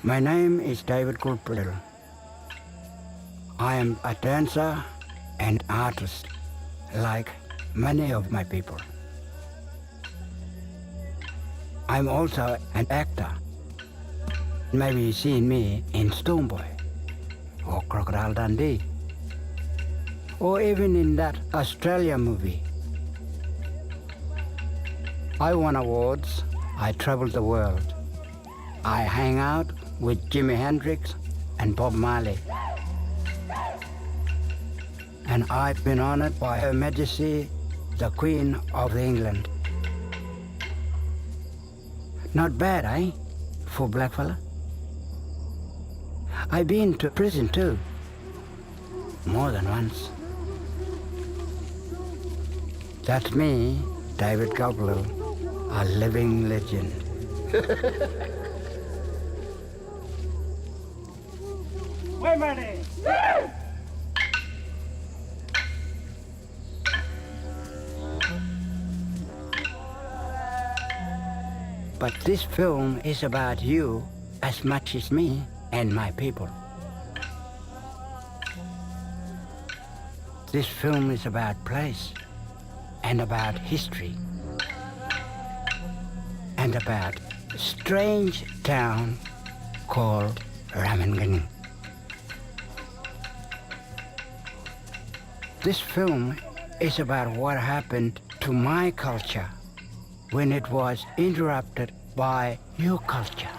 My name is David Culpridle. I am a dancer and artist, like many of my people. I'm also an actor. Maybe you've seen me in Stormboy, or Crocodile Dundee, or even in that Australia movie. I won awards, I traveled the world. I hang out with Jimi Hendrix and Bob Marley. And I've been honored by Her Majesty, the Queen of England. Not bad, eh, for blackfella? I've been to prison too, more than once. That's me, David Culpridle, a living legend. Wait a minute! But this film is about you as much as me and my people. This film is about place and about history and about a strange town called Ramingining. This film is about what happened to my culture when it was interrupted by your culture.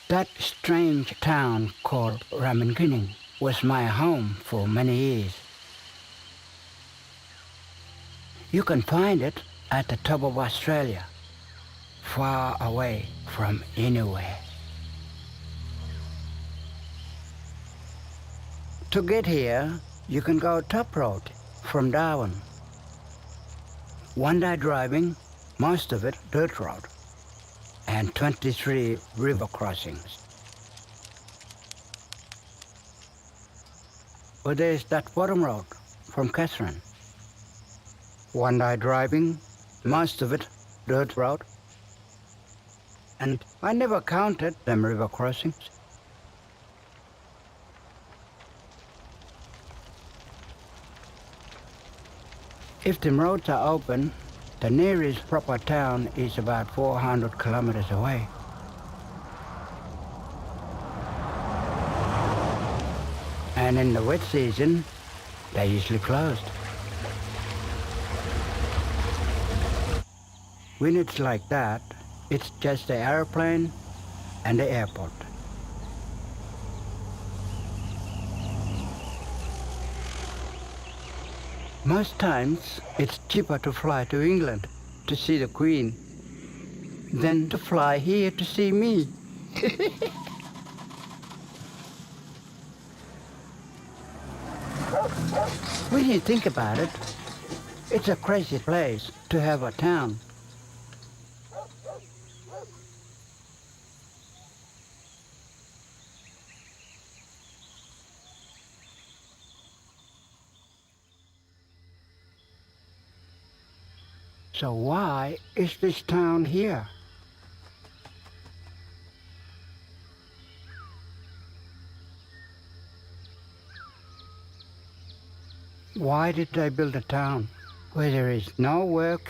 That strange town called Ramingining was my home for many years. You can find it at the top of Australia, far away from anywhere. To get here, you can go top road from Darwin. One day driving, most of it dirt road, and 23 river crossings. But there's that bottom road from Catherine. One day driving, most of it dirt road, and I never counted them river crossings. If the roads are open, the nearest proper town is about 400 kilometers away. And in the wet season, they're usually closed. When it's like that, it's just the airplane and the airport. Most times, it's cheaper to fly to England to see the Queen than to fly here to see me. When you think about it, it's a crazy place to have a town. So why is this town here? Why did they build a town where there is no work,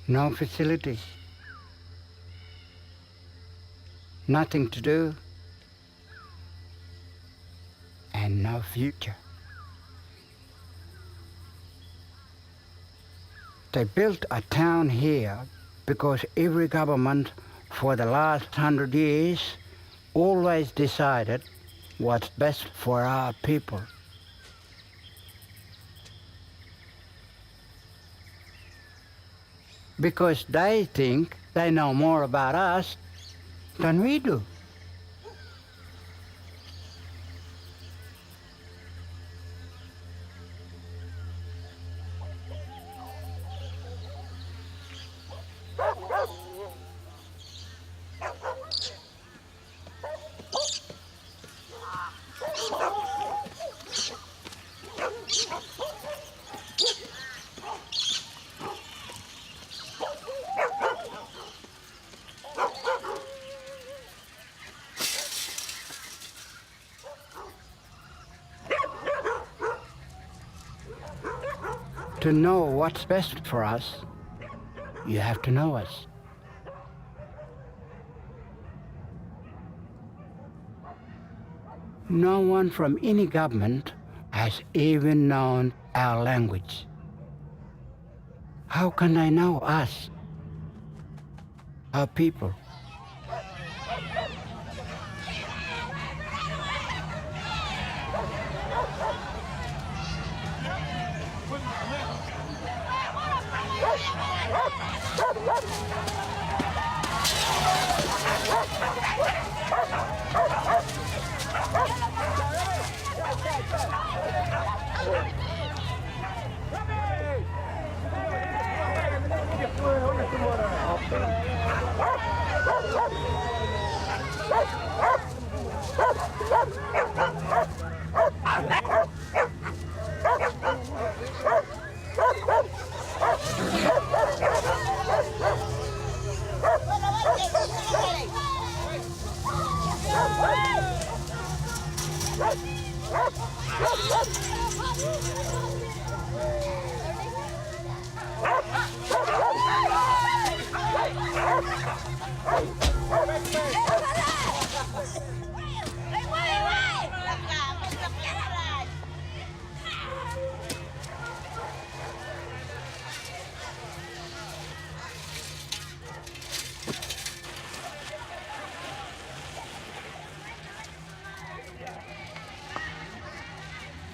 no facilities, nothing to do, and no future? They built a town here because every government for the last 100 years always decided what's best for our people. Because they think they know more about us than we do. To know what's best for us, you have to know us. No one from any government has even known our language. How can they know us, our people?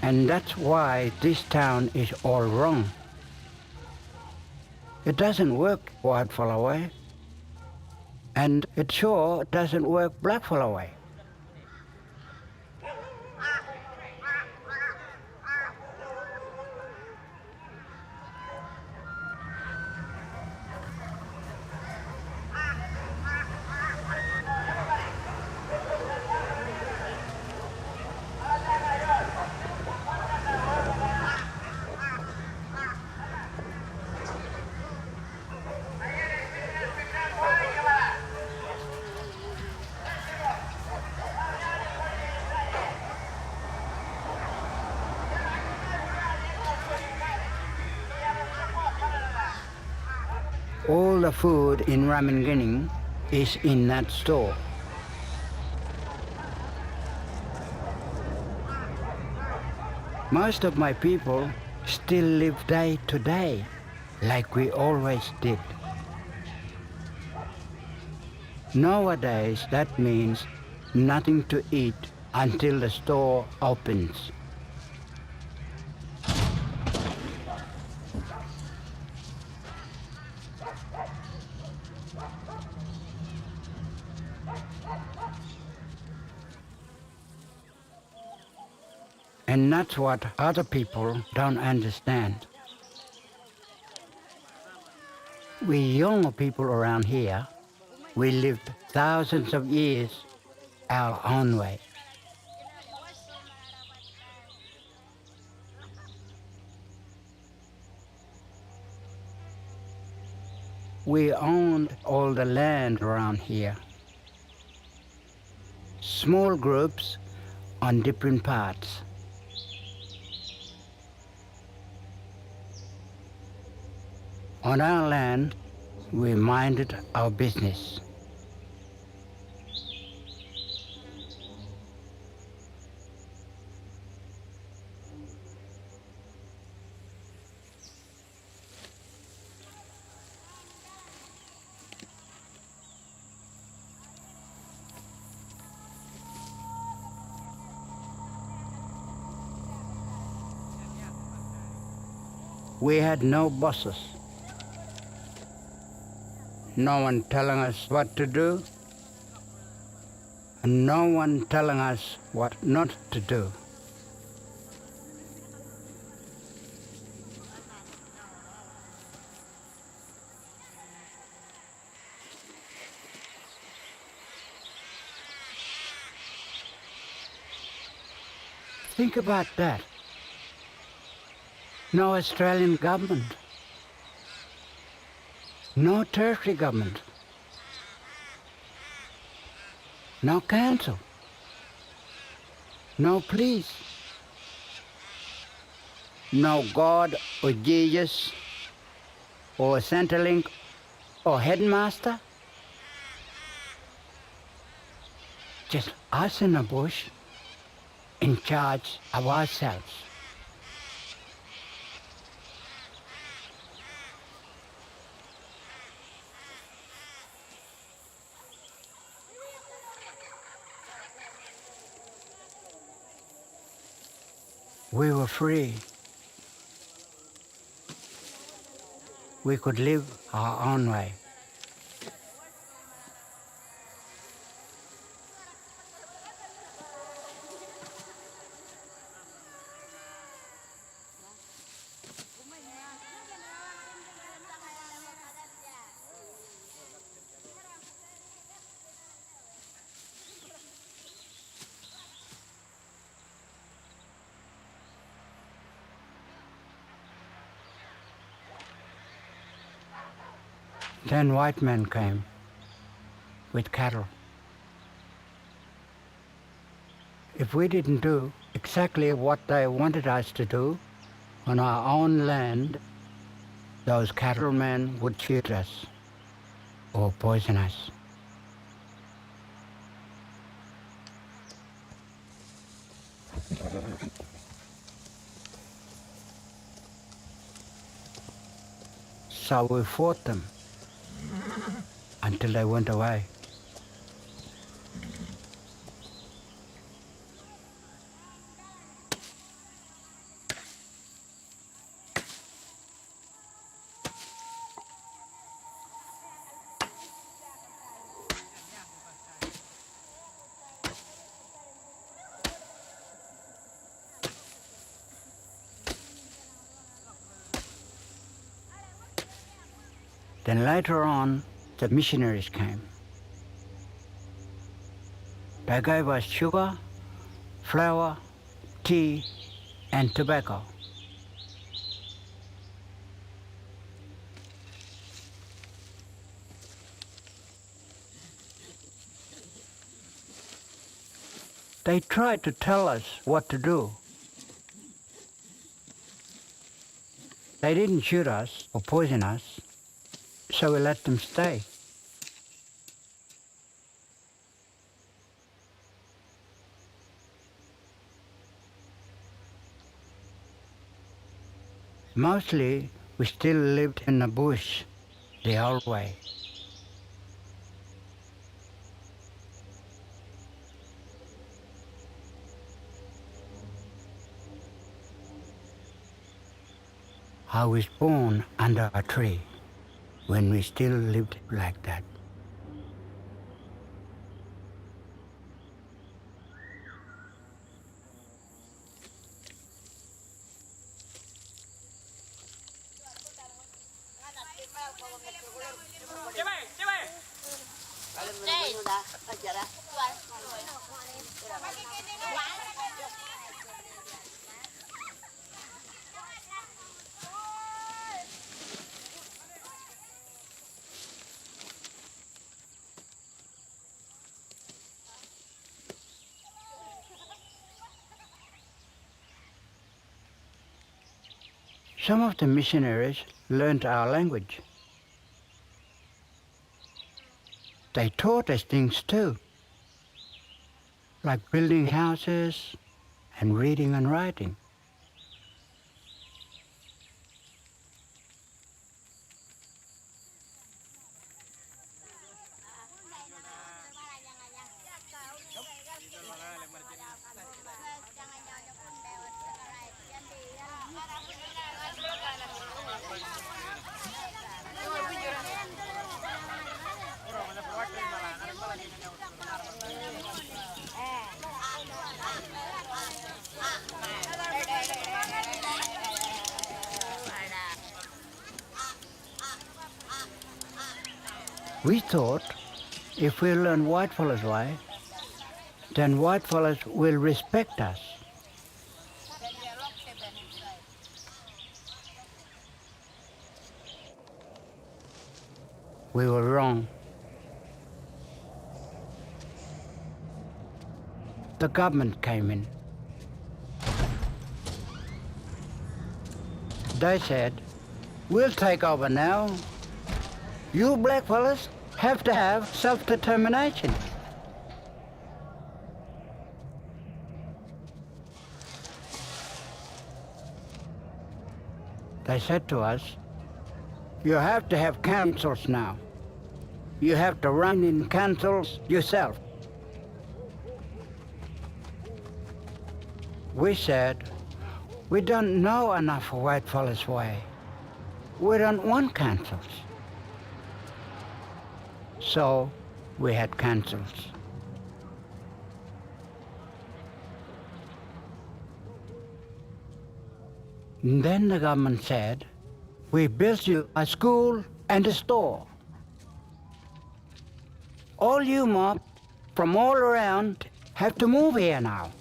And that's why this town is all wrong. It doesn't work whitefella way, and it sure doesn't work blackfella way. the food in Ramingining is in that store. Most of my people still live day to day like we always did. Nowadays, that means nothing to eat until the store opens. And that's what other people don't understand. We younger people around here, we lived thousands of years our own way. We owned all the land around here. Small groups on different parts. On our land, we minded our business. We had no bosses. No one telling us what to do, and no one telling us what not to do. Think about that. No Australian government. No territory government. No council. No police. No God or Jesus or Centrelink or headmaster. Just us in the bush in charge of ourselves. We were free. We could live our own way. Then white men came with cattle. If we didn't do exactly what they wanted us to do on our own land, those cattlemen would shoot us or poison us. So we fought them until they went away. Then later on, the missionaries came. They gave us sugar, flour, tea, and tobacco. They tried to tell us what to do. They didn't shoot us or poison us. so we let them stay. Mostly, we still lived in the bush the old way. I was born under a tree when we still lived like that. Some of the missionaries learned our language. They taught us things too, like building houses and reading and writing. We thought if we learn white fellas' way, then white fellas will respect us. We were wrong. The government came in. They said, "We'll take over now. You black fellas have to have self-determination." They said to us, "You have to have councils now. You have to run in councils yourself." We said, "We don't know enough of white fellas' way. We don't want councils." So we had councils. And then the government said, "We built you a school and a store. All you mob from all around have to move here now.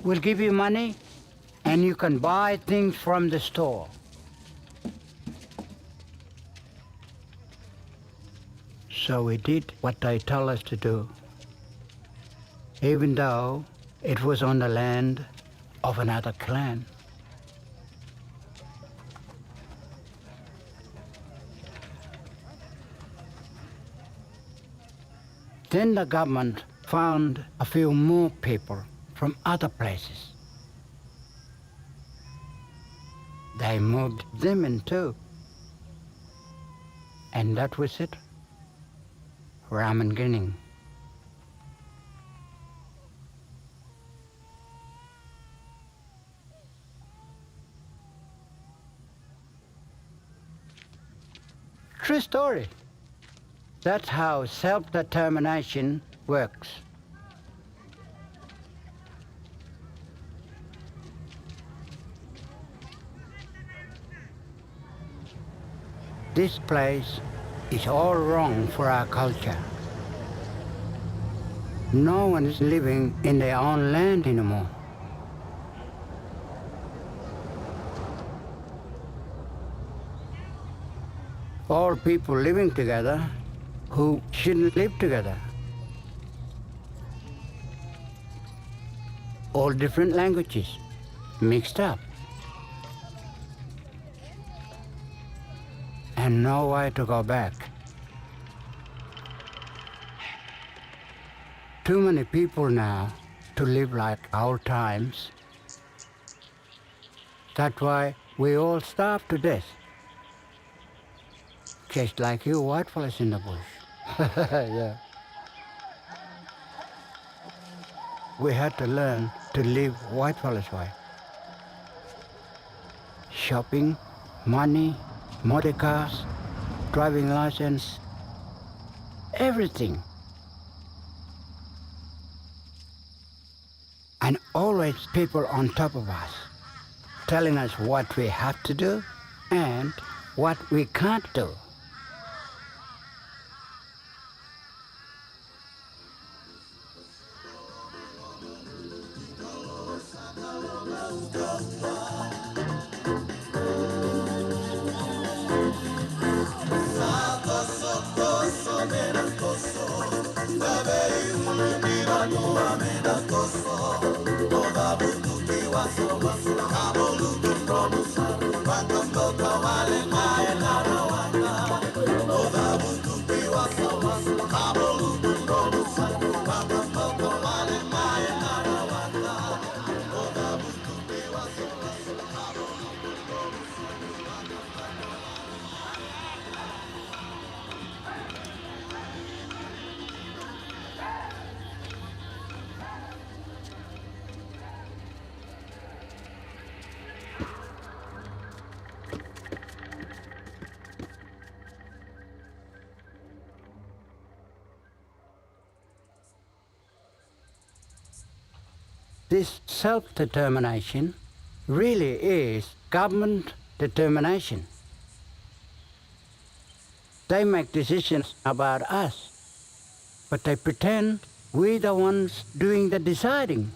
We'll give you money and you can buy things from the store." So we did what they told us to do, even though it was on the land of another clan. Then the government found a few more people from other places. They moved them in too. And that was it. Ramingining. True story. That's how self-determination works. This place is all wrong for our culture. No one is living in their own land anymore. All people living together who shouldn't live together. All different languages mixed up. and no way to go back. Too many people now to live like old times. That's why we all starve to death. Just like you white fellas in the bush. Yeah. We had to learn to live white fellas way. Shopping, money, motor cars, driving license, everything. And always people on top of us, telling us what we have to do and what we can't do. This self-determination really is government determination. They make decisions about us, but they pretend we're the ones doing the deciding.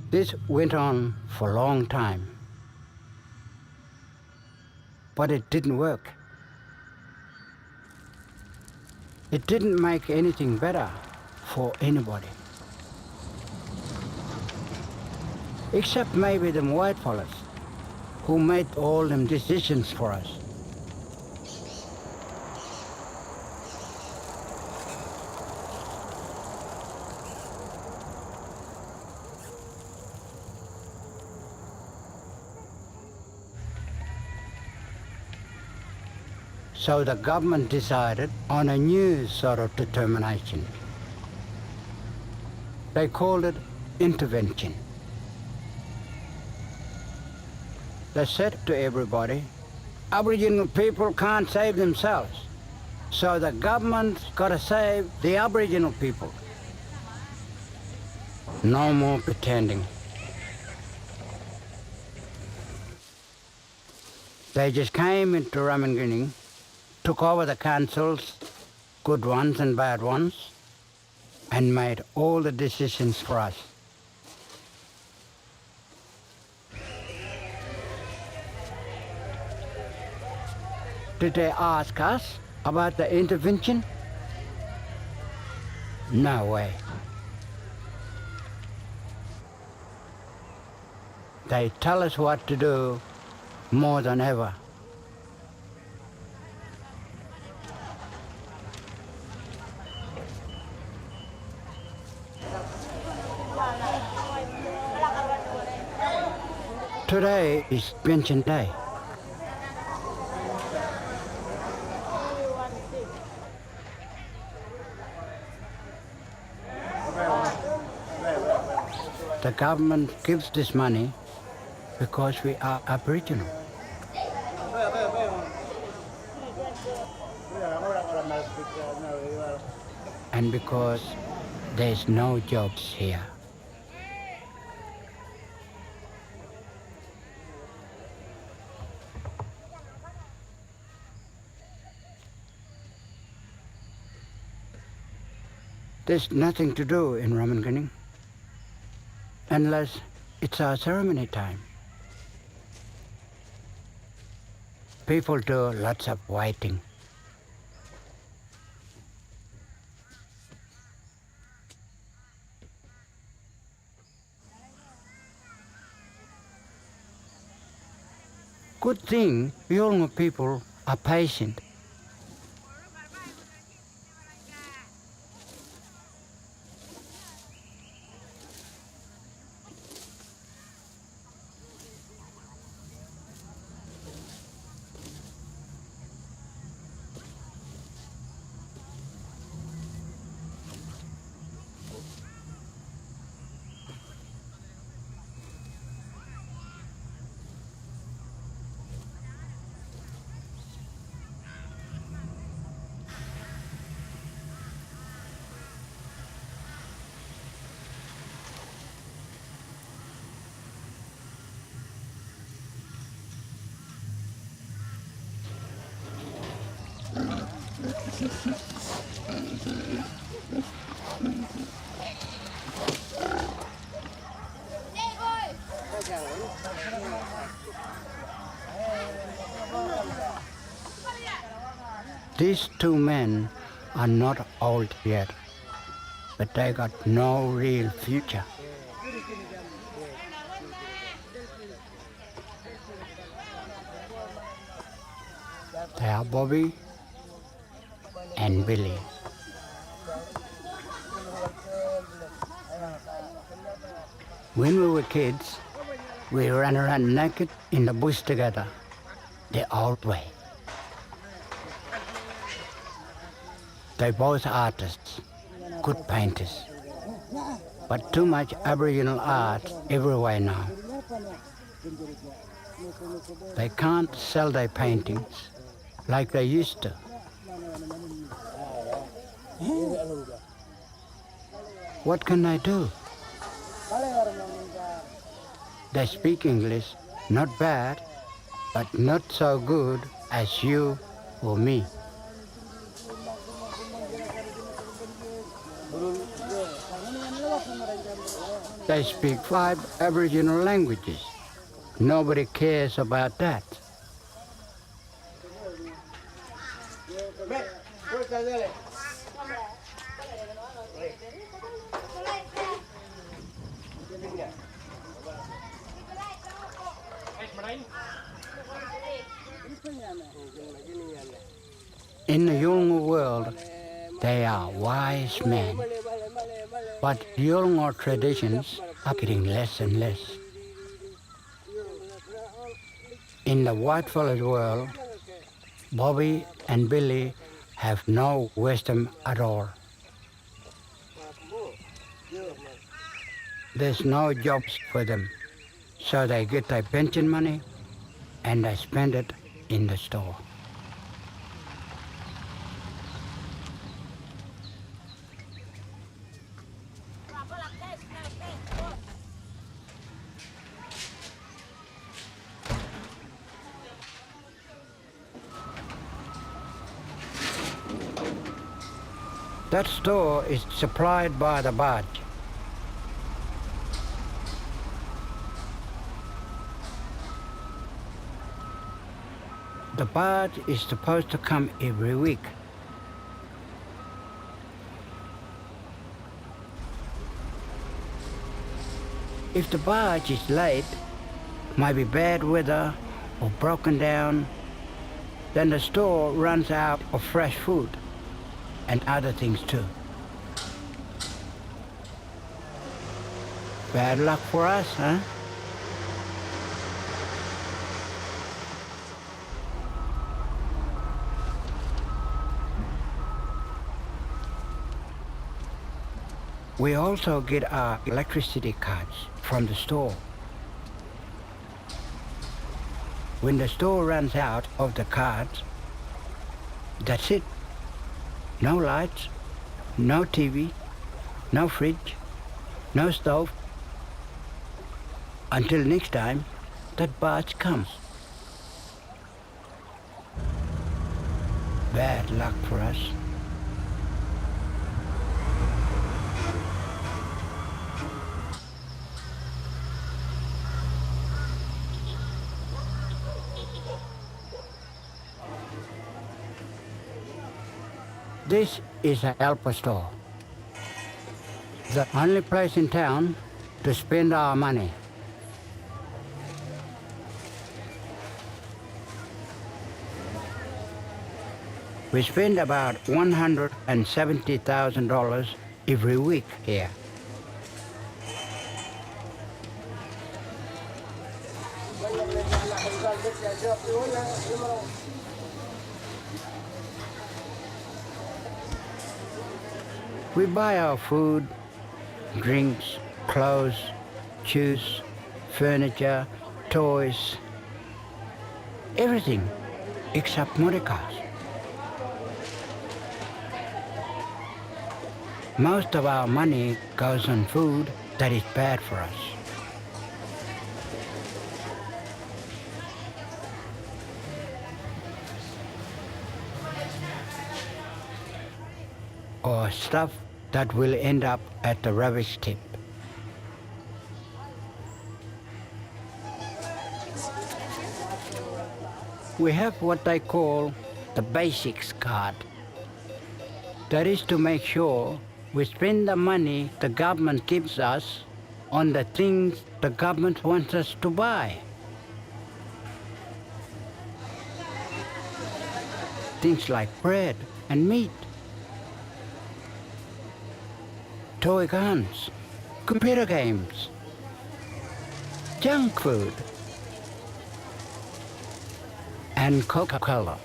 This went on for a long time, but it didn't work. It didn't make anything better for anybody. Except maybe them white fellas who made all them decisions for us. So the government decided on a new sort of determination. They called it intervention. They said to everybody, Aboriginal people can't save themselves, so the government's got to save the Aboriginal people. No more pretending. They just came into Ramingining, took over the councils, good ones and bad ones, and made all the decisions for us. Did they ask us about the intervention? No way. They tell us what to do more than ever. Today is pension day. The government gives this money because we are Aboriginal. And because there's no jobs here. There's nothing to do in Ramingining unless it's our ceremony time. People do lots of waiting. Good thing Yolngu people are patient. These two men are not old yet, but they got no real future. They are Bobby and Billy. When we were kids, we ran around naked in the bush together, the old way. They're both artists, good painters, but too much Aboriginal art everywhere now. They can't sell their paintings like they used to. What can they do? They speak English, not bad, but not so good as you or me. They speak 5 Aboriginal languages. Nobody cares about that. In the Yolngu world, they are wise men. But Yolngu traditions are getting less and less. In the whitefellas world, Bobby and Billy have no wisdom at all. There's no jobs for them, so they get their pension money and they spend it in the store. That store is supplied by the barge. The barge is supposed to come every week. If the barge is late, might be bad weather or broken down, then the store runs out of fresh food and other things too. Bad luck for us, huh? We also get our electricity cards from the store. When the store runs out of the cards, that's it. No lights, no TV, no fridge, no stove. Until next time that barge comes. Bad luck for us. This is a Alpa store, the only place in town to spend our money. We spend about $170,000 every week here. We buy our food, drinks, clothes, shoes, furniture, toys, everything except motor cars. Most of our money goes on food that is bad for us. Or stuff that will end up at the rubbish tip. We have what they call the basics card. That is to make sure we spend the money the government gives us on the things the government wants us to buy. Things like bread and meat, toy guns, computer games, junk food, and Coca-Cola.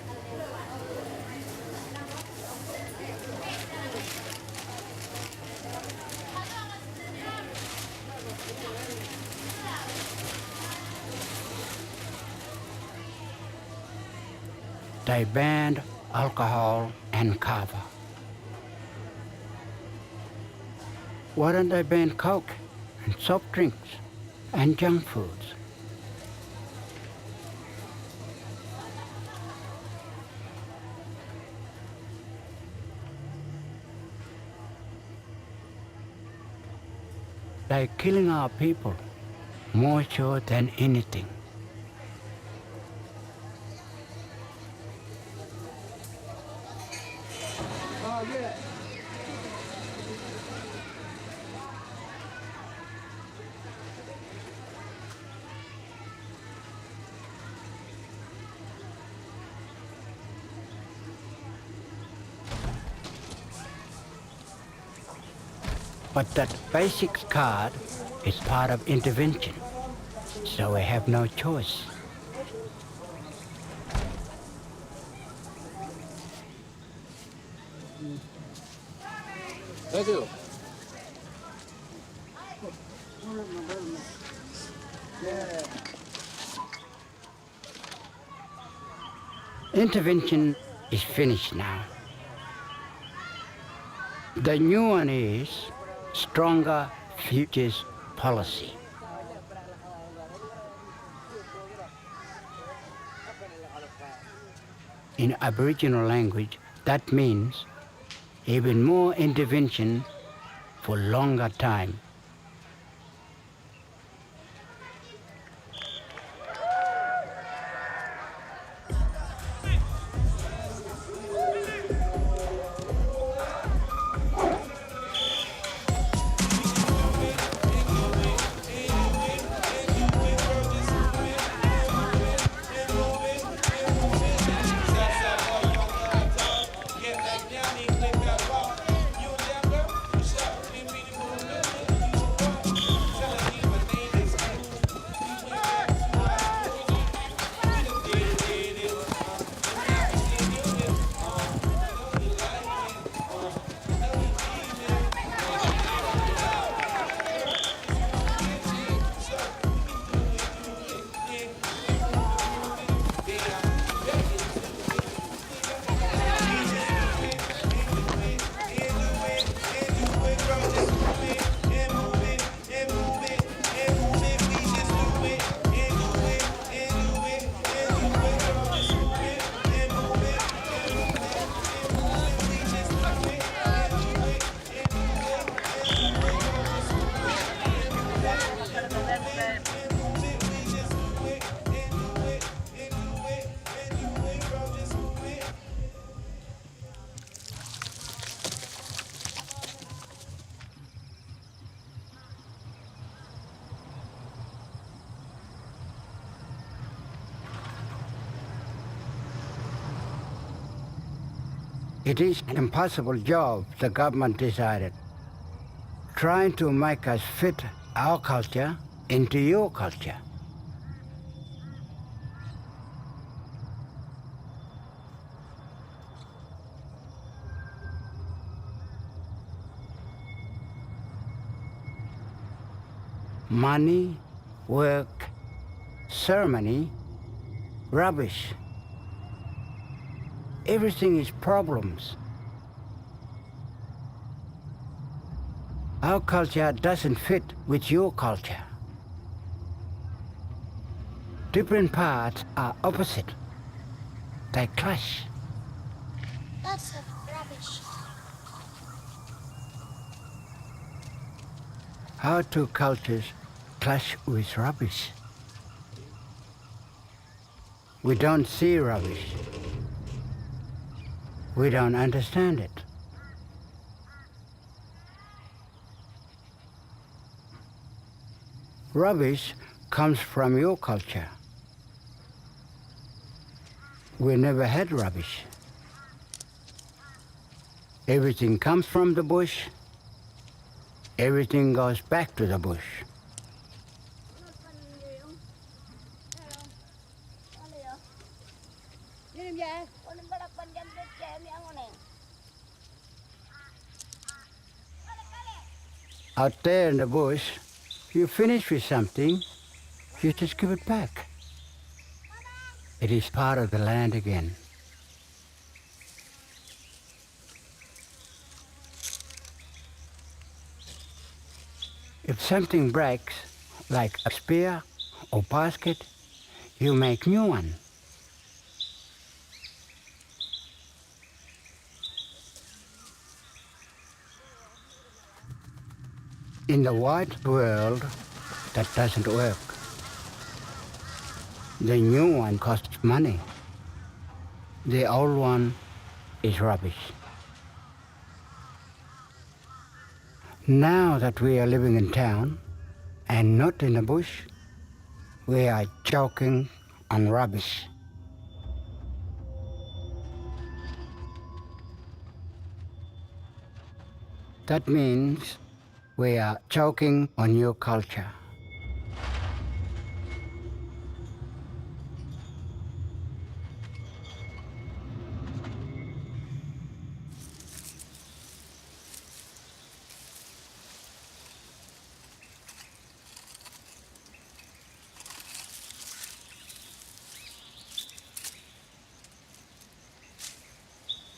They banned alcohol and kava. Why don't they ban Coke and soft drinks and junk foods? They're killing our people more sure than anything. But that basics card is part of intervention, so we have no choice. Thank you. Intervention is finished now. The new one is stronger futures policy. In Aboriginal language, that means even more intervention for longer time. It is an impossible job, the government decided, trying to make us fit our culture into your culture. Money, work, ceremony, rubbish. Everything is problems. Our culture doesn't fit with your culture. Different parts are opposite. They clash. That's rubbish. Our two cultures clash with rubbish. We don't see rubbish. We don't understand it. Rubbish comes from your culture. We never had rubbish. Everything comes from the bush. Everything goes back to the bush. Out there in the bush, you finish with something, you just give it back. It is part of the land again. If something breaks, like a spear or basket, you make new one. In the white world, that doesn't work. The new one costs money. The old one is rubbish. Now that we are living in town and not in the bush, we are choking on rubbish. That means we are choking on your culture.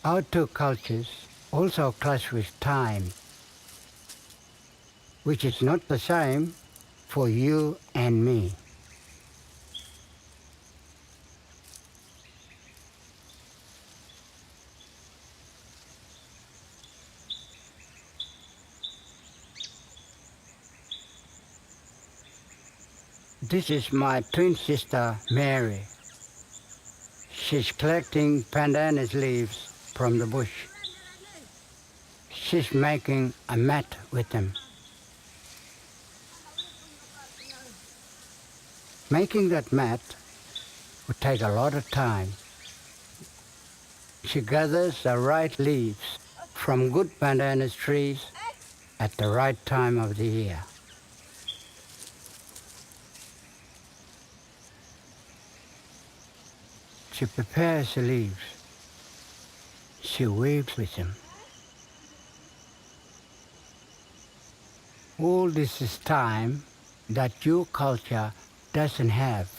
Our two cultures also clash with time, which is not the same for you and me. This is my twin sister, Mary. She's collecting pandanus leaves from the bush. She's making a mat with them. Making that mat would take a lot of time. She gathers the right leaves from good pandanus trees at the right time of the year. She prepares the leaves. She weaves with them. All this is time that your culture doesn't have.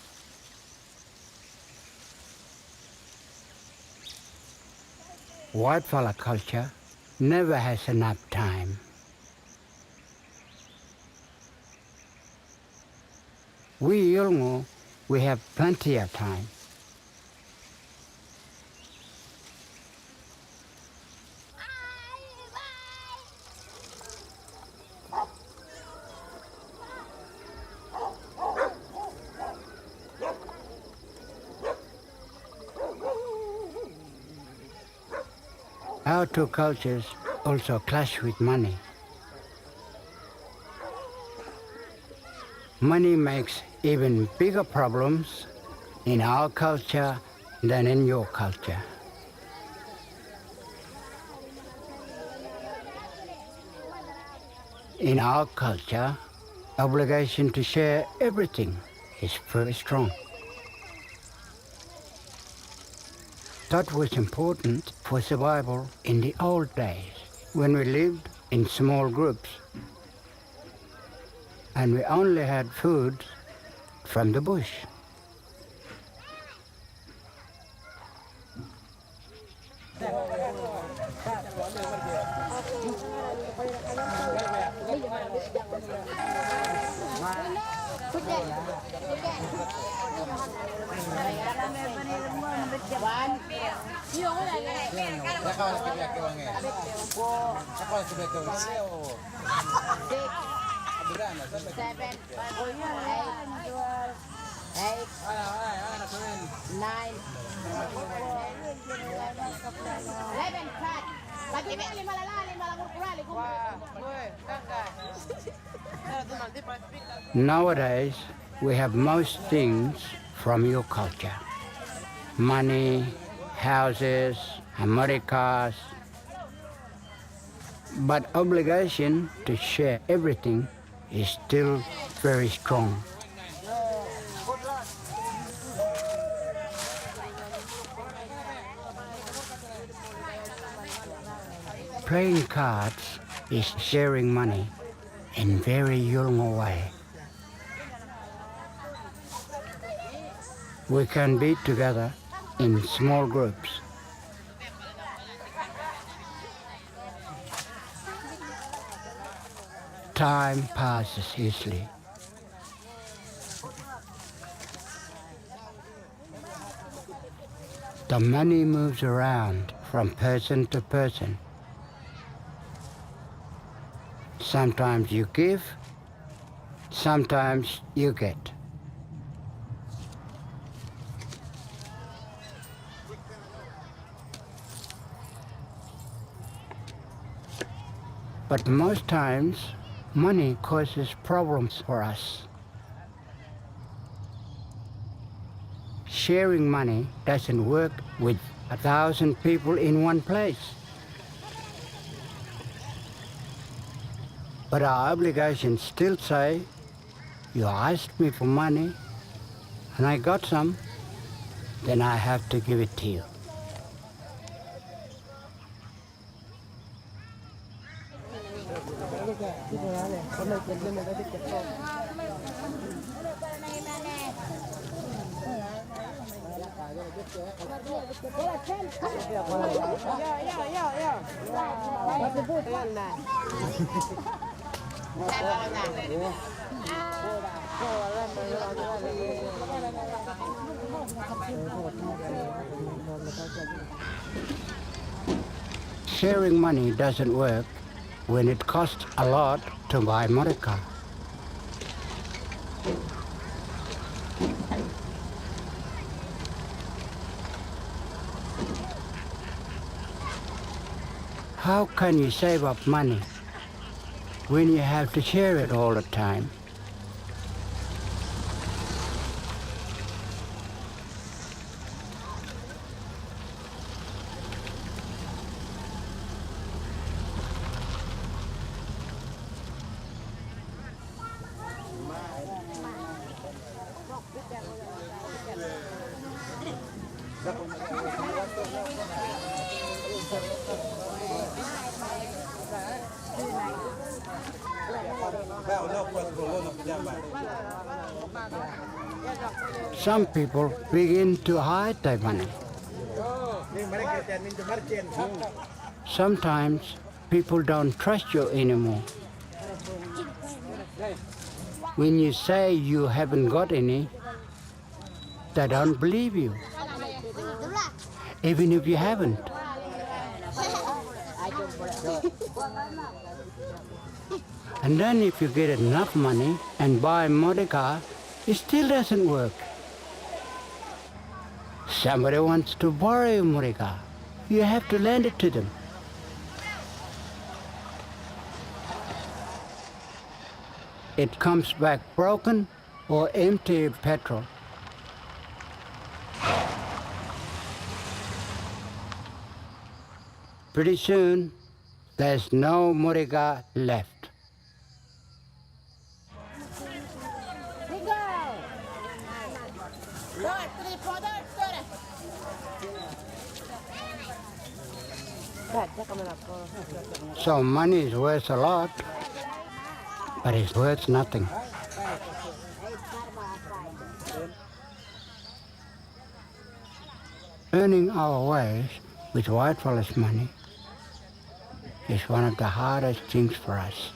Whitefella culture never has enough time. We Yolngu, we have plenty of time. Our two cultures also clash with money. Money makes even bigger problems in our culture than in your culture. In our culture, obligation to share everything is very strong. That was important for survival in the old days when we lived in small groups and we only had food from the bush. Nowadays, we have most things from your culture. Money, houses, Americas. But obligation to share everything is still very strong. Playing cards is sharing money in very young way. We can be together in small groups. Time passes easily. The money moves around from person to person. Sometimes you give, sometimes you get. But most times, money causes problems for us. Sharing money doesn't work with 1,000 people in one place. But our obligations still say, you asked me for money and I got some, then I have to give it to you. Sharing money doesn't work when it costs a lot to buy motorcar. How can you save up money when you have to share it all the time? Some people begin to hide their money. Sometimes people don't trust you anymore. When you say you haven't got any, they don't believe you, even if you haven't. And then if you get enough money and buy a motor car, it still doesn't work. Somebody wants to borrow a motor car. You have to lend it to them. It comes back broken or empty of petrol. Pretty soon, there's no motor car left. So money is worth a lot, but it's worth nothing. Earning our ways with whitefellas money is one of the hardest things for us.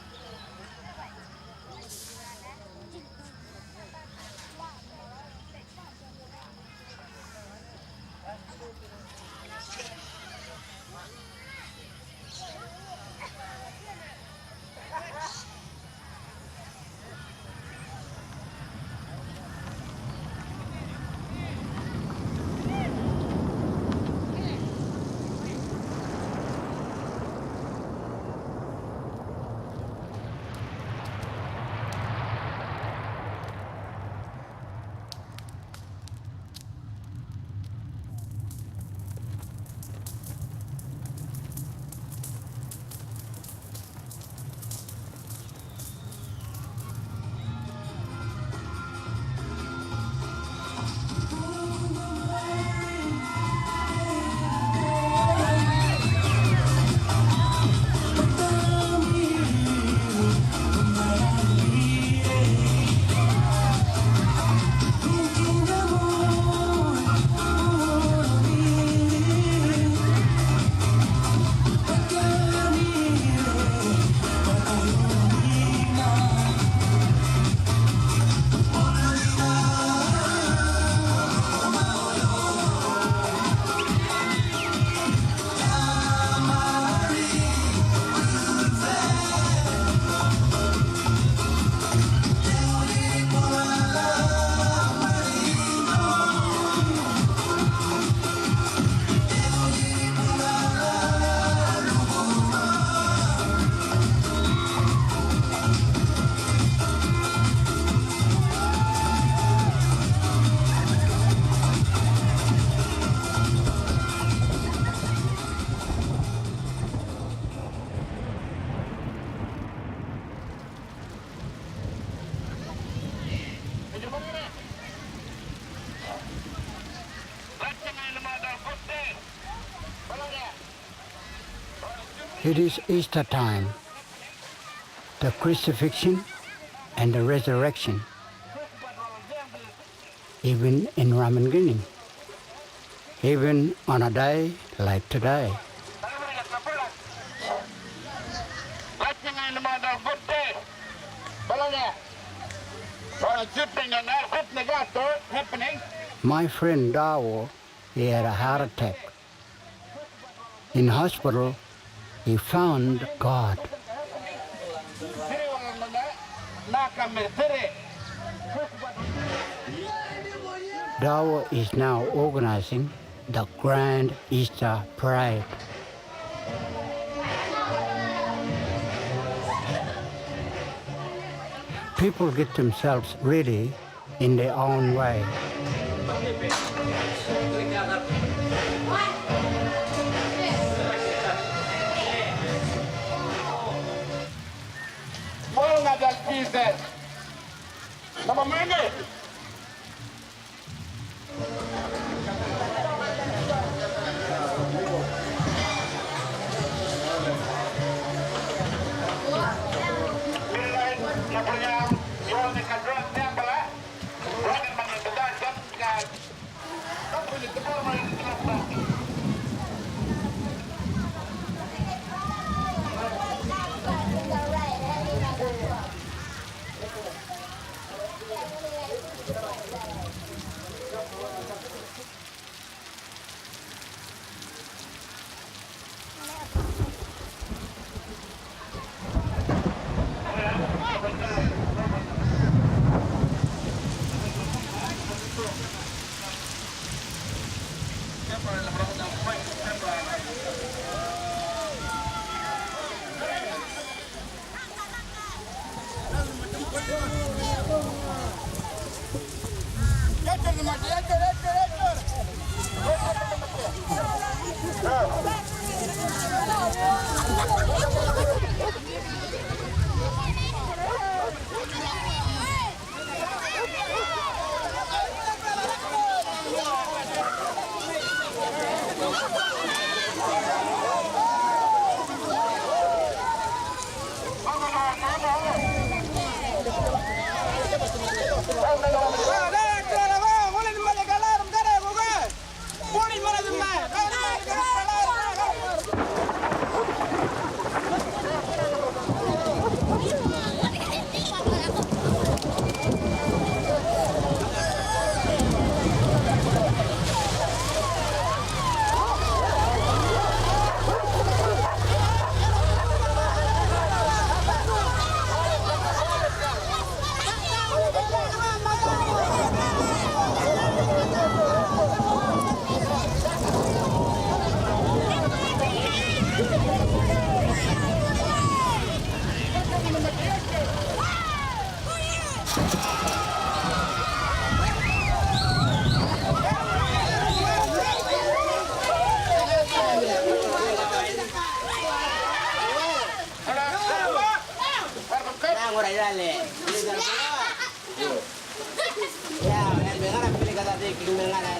It is Easter time, the crucifixion and the resurrection, even in Ramingining, even on a day like today. My friend Dawo, he had a heart attack. In hospital, he found God. Dawo is now organizing the Grand Easter Parade. People get themselves ready in their own way. Ngora irale. Ya, venga la película de que venga la.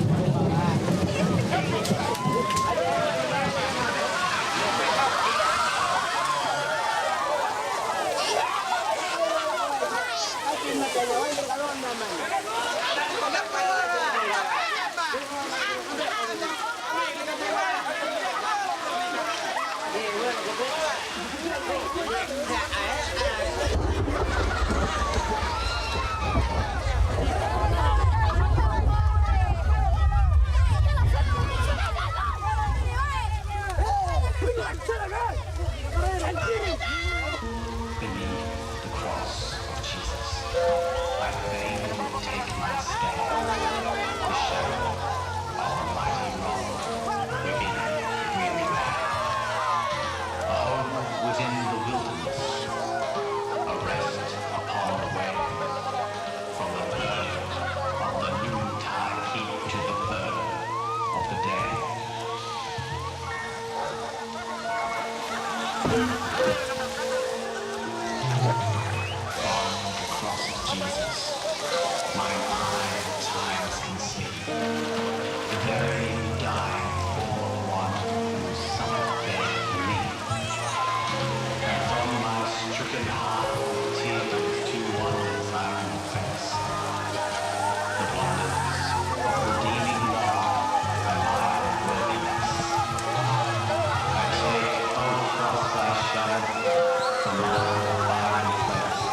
Beneath the cross of Jesus, I vainly take my stand. The shadow of a mighty wrong within weary man. A home within the wilderness, a rest upon the way. From the burn of the noontide heat to the burn of the day. Jesus, mine eye at times can see the very dying form of one who suffered there for me. And from my stricken heart, tears to wonders I confess, the wonders of redeeming love and my worthiness. I take, O cross, thy shadow from my fiery place.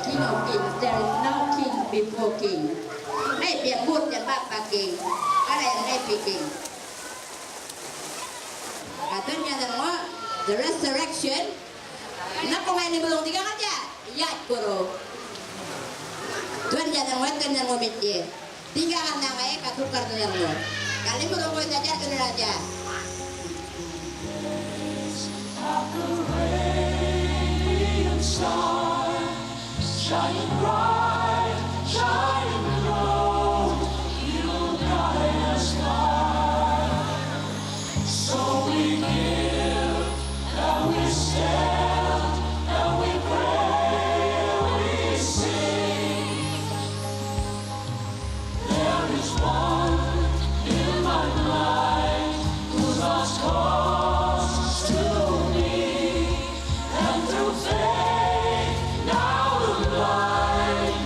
King of kings, there is no king before king. ไม่เปรียบพูดจะบ้าปากเก่งอะไรไม่ปีเก่งkatanya semua the resurrection nak pemain ni belum tiga aja ya puro Tuhan jangan wakan yang ngomit je tiga kan yang baik katukar tu yang lo kali belum kau saja tu raja shining bright, shining low, you guide us by. So we give, and we stand, and we pray, we sing. There is one in my life who's lost cause to me, and through faith now the light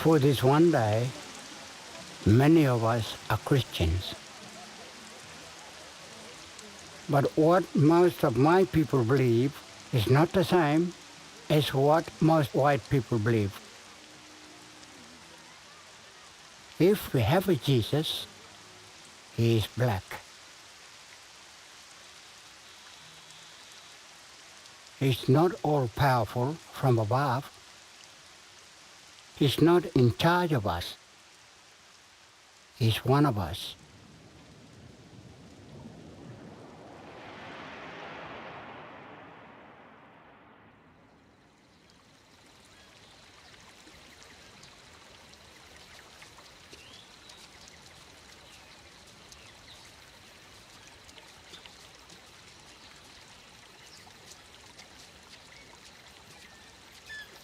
For this one day, many of us are Christians. But what most of my people believe is not the same as what most white people believe. If we have a Jesus, he is black. He's not all-powerful from above. He's not in charge of us. He's one of us.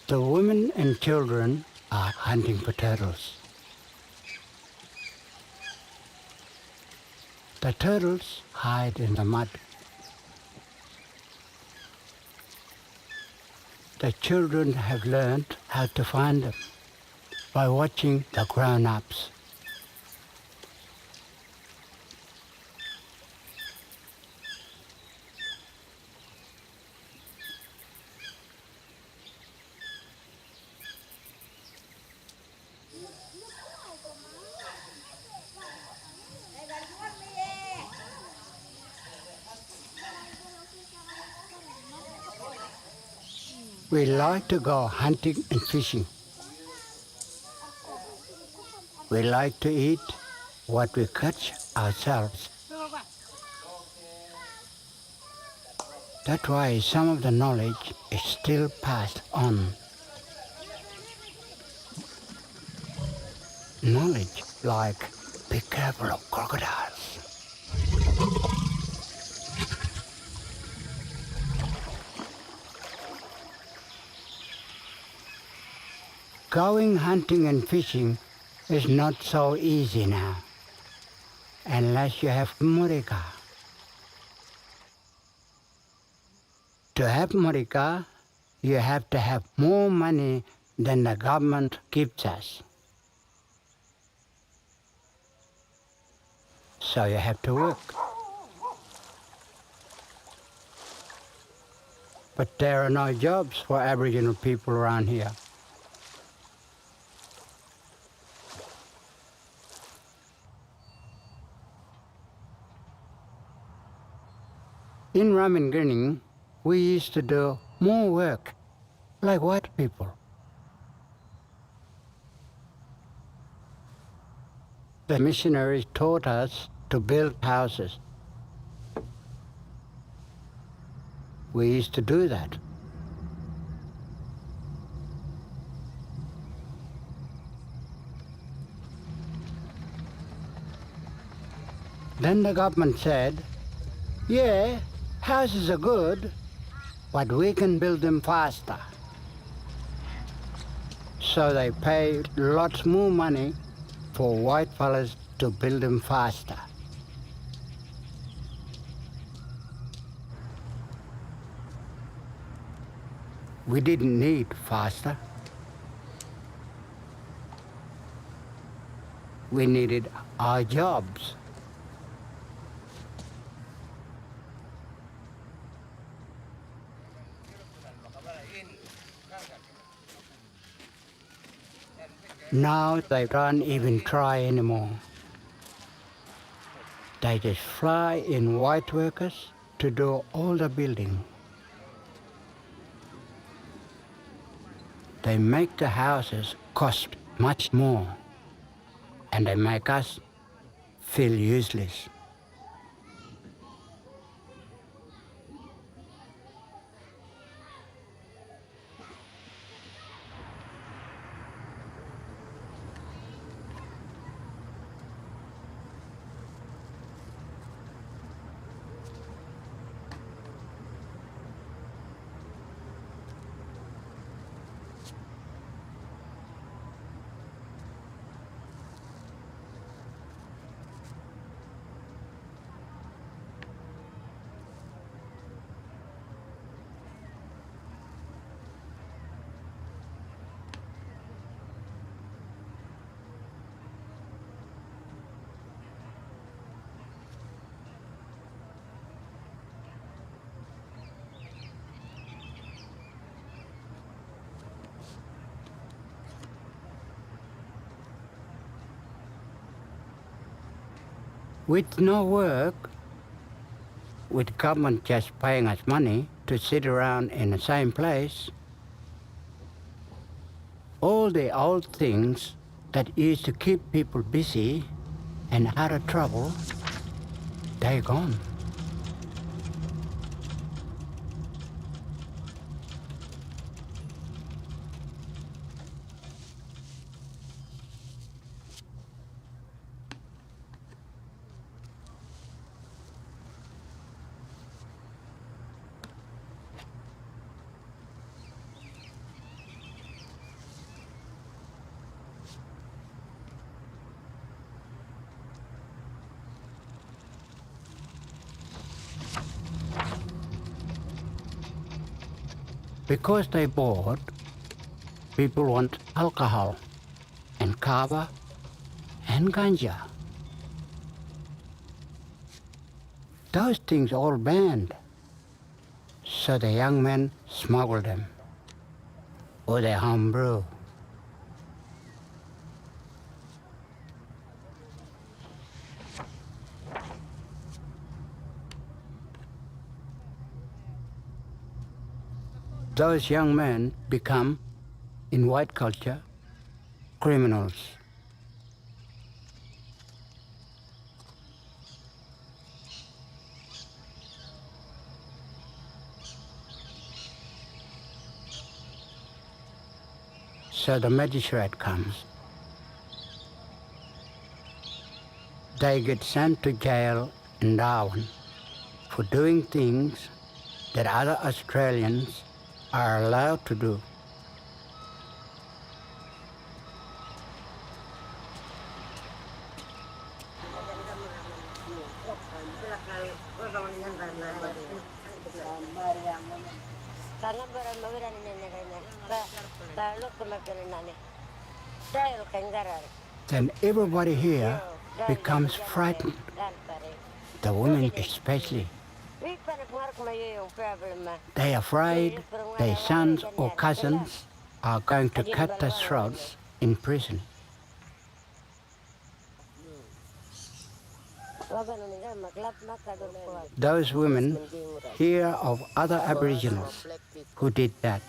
The women and children are hunting for turtles. The turtles hide in the mud. The children have learned how to find them by watching the grown-ups. We like to go hunting and fishing. We like to eat what we catch ourselves. That's why some of the knowledge is still passed on. Knowledge like, be careful of crocodiles. Going hunting and fishing is not so easy now, unless you have murika. To have murika, you have to have more money than the government gives us. So you have to work. But there are no jobs for Aboriginal people around here. In Ramingining, we used to do more work like white people. The missionaries taught us to build houses. We used to do that. Then the government said, yeah, houses are good, but we can build them faster. So they paid lots more money for white fellas to build them faster. We didn't need faster. We needed our jobs. Now they don't even try anymore. They just fly in white workers to do all the building. They make the houses cost much more, and they make us feel useless. With no work, with government just paying us money to sit around in the same place, all the old things that used to keep people busy and out of trouble, they're gone. Because they bored, people want alcohol and kava and ganja. Those things all banned. So the young men smuggle them, or they homebrew. Those young men become, in white culture, criminals. So the magistrate comes. They get sent to jail in Darwin for doing things that other Australians are allowed to do. Then everybody here becomes frightened, the women especially. They're afraid their sons or cousins are going to cut their throats in prison. Those women hear of other Aboriginals who did that.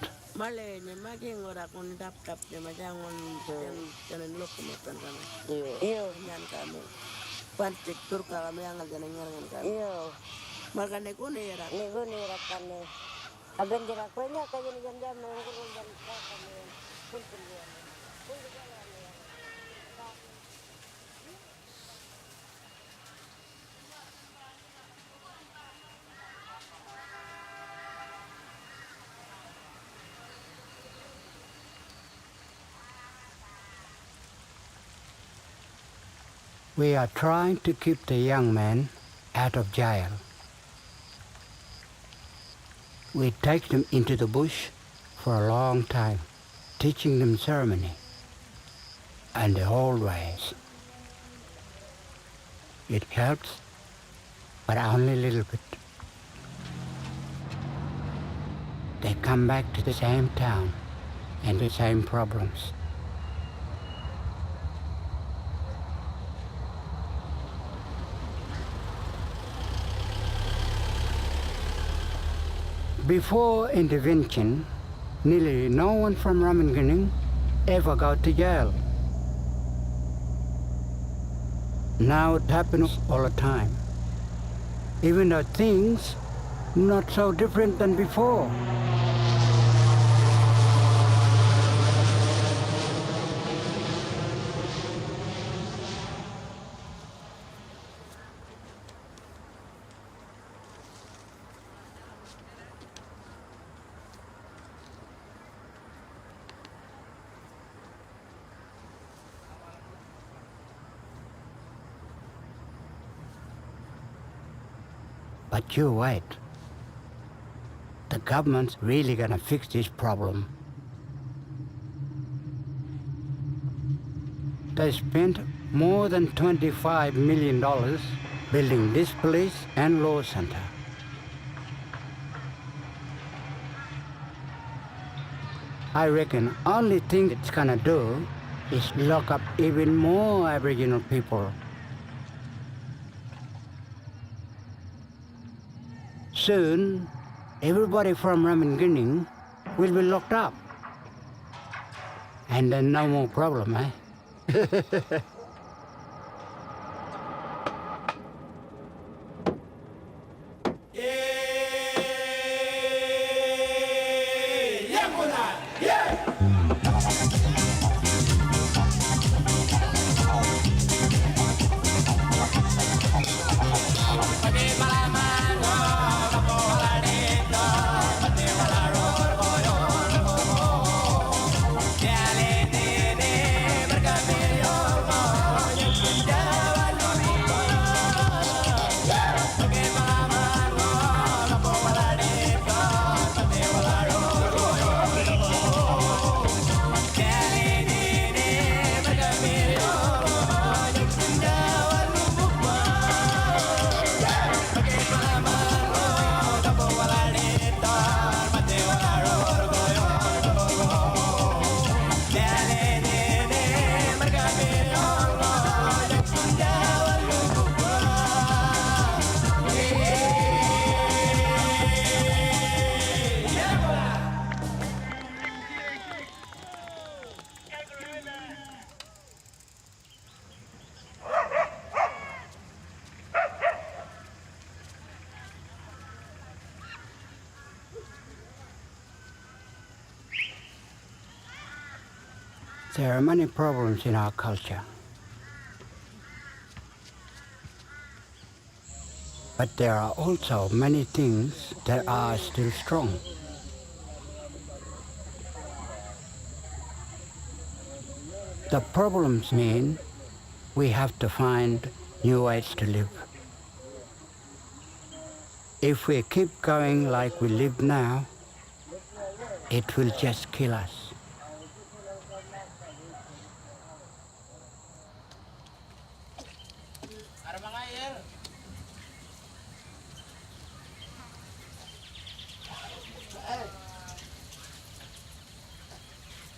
We are trying to keep the young men out of jail. We take them into the bush for a long time, teaching them ceremony and the old ways. It helps, but only a little bit. They come back to the same town and the same problems. Before intervention, nearly no one from Ramingining ever got to jail. Now it happens all the time, even though things not so different than before. But you wait. The government's really gonna fix this problem. They spent more than $25 million building this police and law center. I reckon only thing it's gonna do is lock up even more Aboriginal people. soon everybody from Ramingining will be locked up. And then no more problem, eh? There are many problems in our culture. But there are also many things that are still strong. The problems mean we have to find new ways to live. If we keep going like we live now, it will just kill us.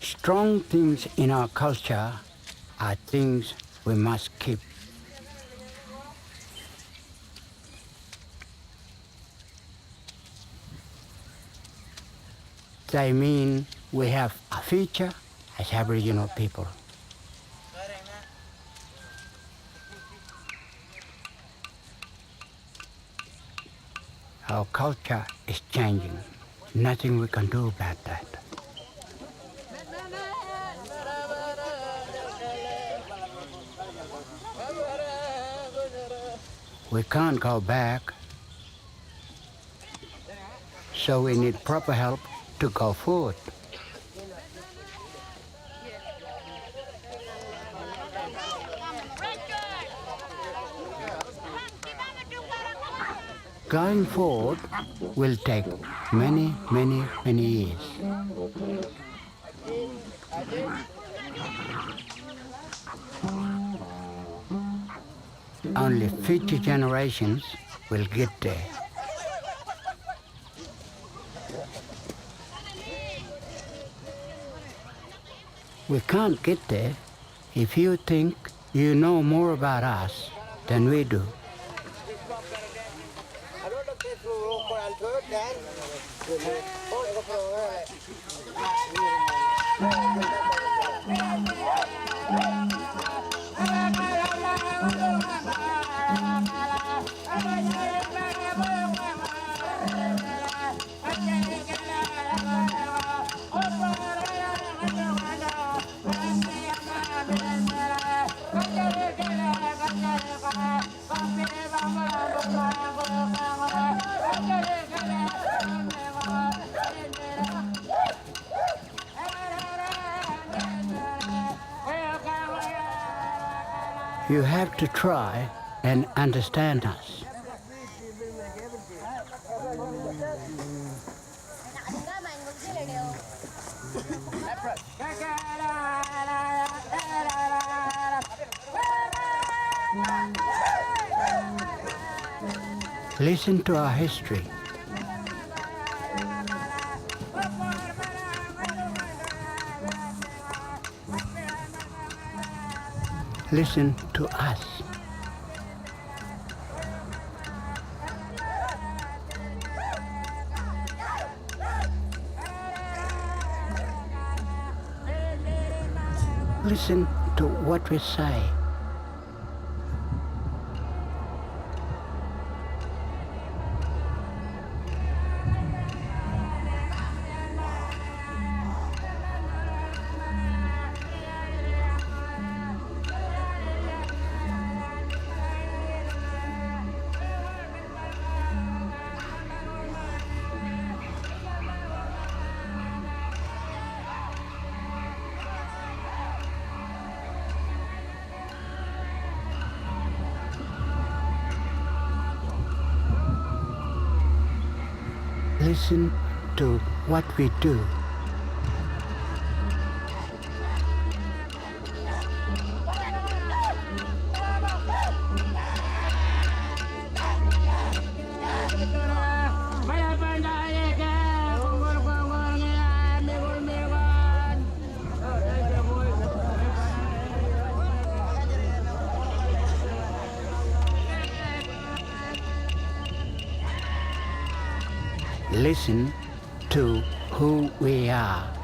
Strong things in our culture are things we must keep. They mean we have a future as Aboriginal people. Our culture is changing. Nothing we can do about that. We can't go back, so we need proper help to go forward. Going forward will take many, many, many years. Only future generations will get there. We can't get there if you think you know more about us than we do. You have to try and understand us. Listen to our history. Listen to us. Listen to what we say. Listen to what we do. Listen to who we are.